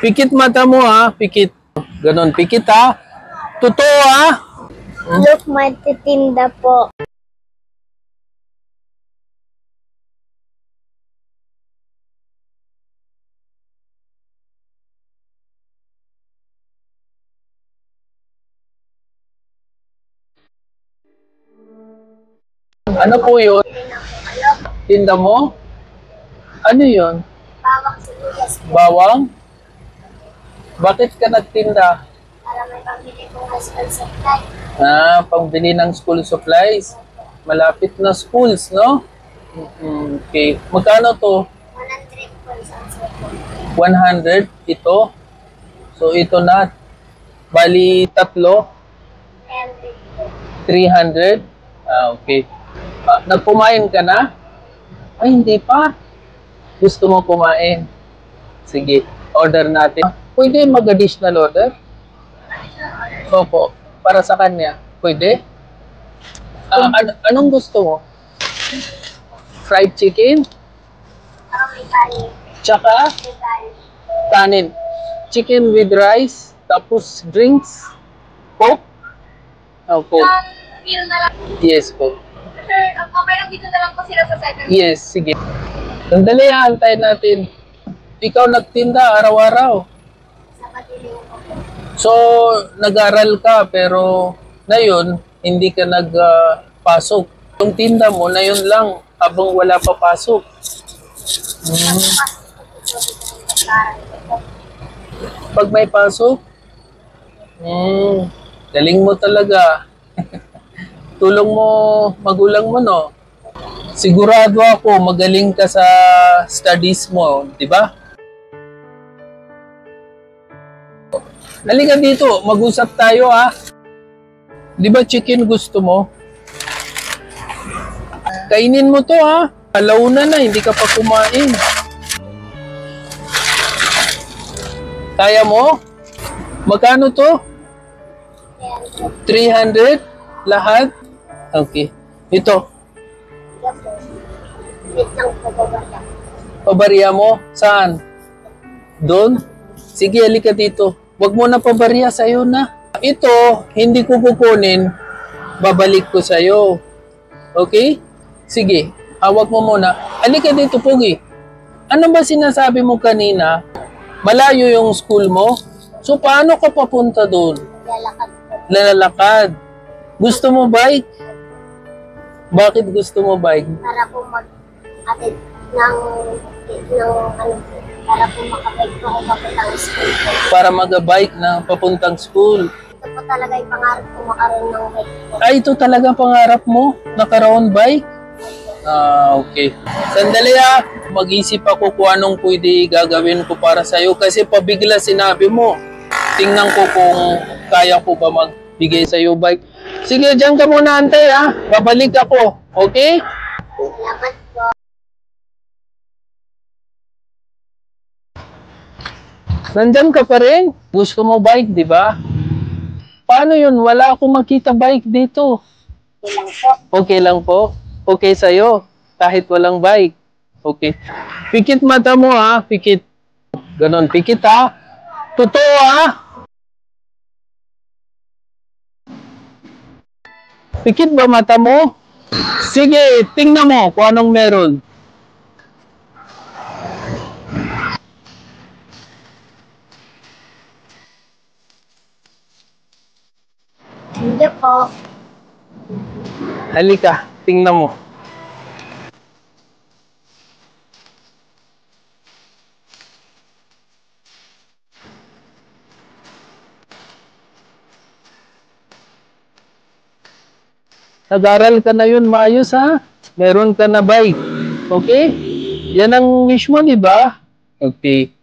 Pikit mata mo ha, pikit. Ganon, pikit ha. Totoo ha. Look, matitinda po. Ano po yun? Tinda mo? Ano yun? Bawang sibuyas po. Bawang? Bakit ka nagtinda? Para may pambili po ng school supply. Pangbili ng school supplies. Malapit na schools, no? Okay. Magkano to? 100 po isang suko. 100? Ito? So, ito na. Bali, tatlo? 300? Okay. Nagpumain ka na? Ay, hindi pa. Gusto mo kumain? Sige, order natin. Pwede mag-additional order? Opo, para sa kanya. Pwede? Anong gusto mo? Fried chicken? May kanin. Tsaka May kanin. kanin. Chicken with rice, tapos drinks. Coke? Coke. Meal na lang. Yes po. Sir, okay lang dito na lang po sila sa second. Yes, sige. Sandali, antayin natin. Ikaw nagtinda araw-araw. Sa patiling po. So, nag-aral ka pero ngayon, hindi ka nagpasok. Yung tinda mo na yun lang habang wala pa pasok. Pag may pasok, galing mo talaga. Tulong mo magulang mo, no? Sigurado ako magaling ka sa studies mo, di ba? Halika dito, mag-usap tayo ha. Di ba chicken gusto mo? Kainin mo to ha. Alauna na, hindi ka pa kumain. Kaya mo? Magkano to? 300? Lahat? Okay. Ito. Wait lang po babaya. Pabarya mo? Saan? Doon? Sige, halika dito. Huwag mo na pabarya, sa'yo na. Ito, hindi ko kukunin. Babalik ko sa'yo. Okay? Sige, hawak mo muna. Halika dito, Pugi. Ano ba sinasabi mo kanina? Malayo yung school mo? So, paano ka papunta doon? Lalakad po. Lalakad. Gusto mo bike? Bakit gusto mo bike? Para po mag-atid ng ano po. Para po makabike po ako papuntang school po. Para mag-bike na papuntang school. Ito po talaga yung pangarap ko makaroon ng bike po. Ay, ito talaga pangarap mo? Nakaroon bike? Okay. Sandali ha. Mag-isip ako kung anong pwede gagawin ko para sa'yo kasi pabigla sinabi mo. Tingnan ko kung kaya ko ba magbigay sa'yo bike. Sige, dyan ka muna, ante ha. Babalik ako. Okay? Salamat po. Nandyan ka pa rin? Gusto mo bike, di ba? Paano yun? Wala akong makita bike dito. Okay lang po. Okay lang po? Okay sa'yo? Kahit walang bike? Okay. Pikit mata mo ha, pikit. Ganon, pikit ha. Totoo ha. Pikit ba mata mo? Sige, tingnan mo kung anong meron. Hindi po. Halika, tingnan mo. Nag-aral ka na yun, maayos ha? Meron ka na bike. Okay? Yan ang wish mo, di ba? Okay.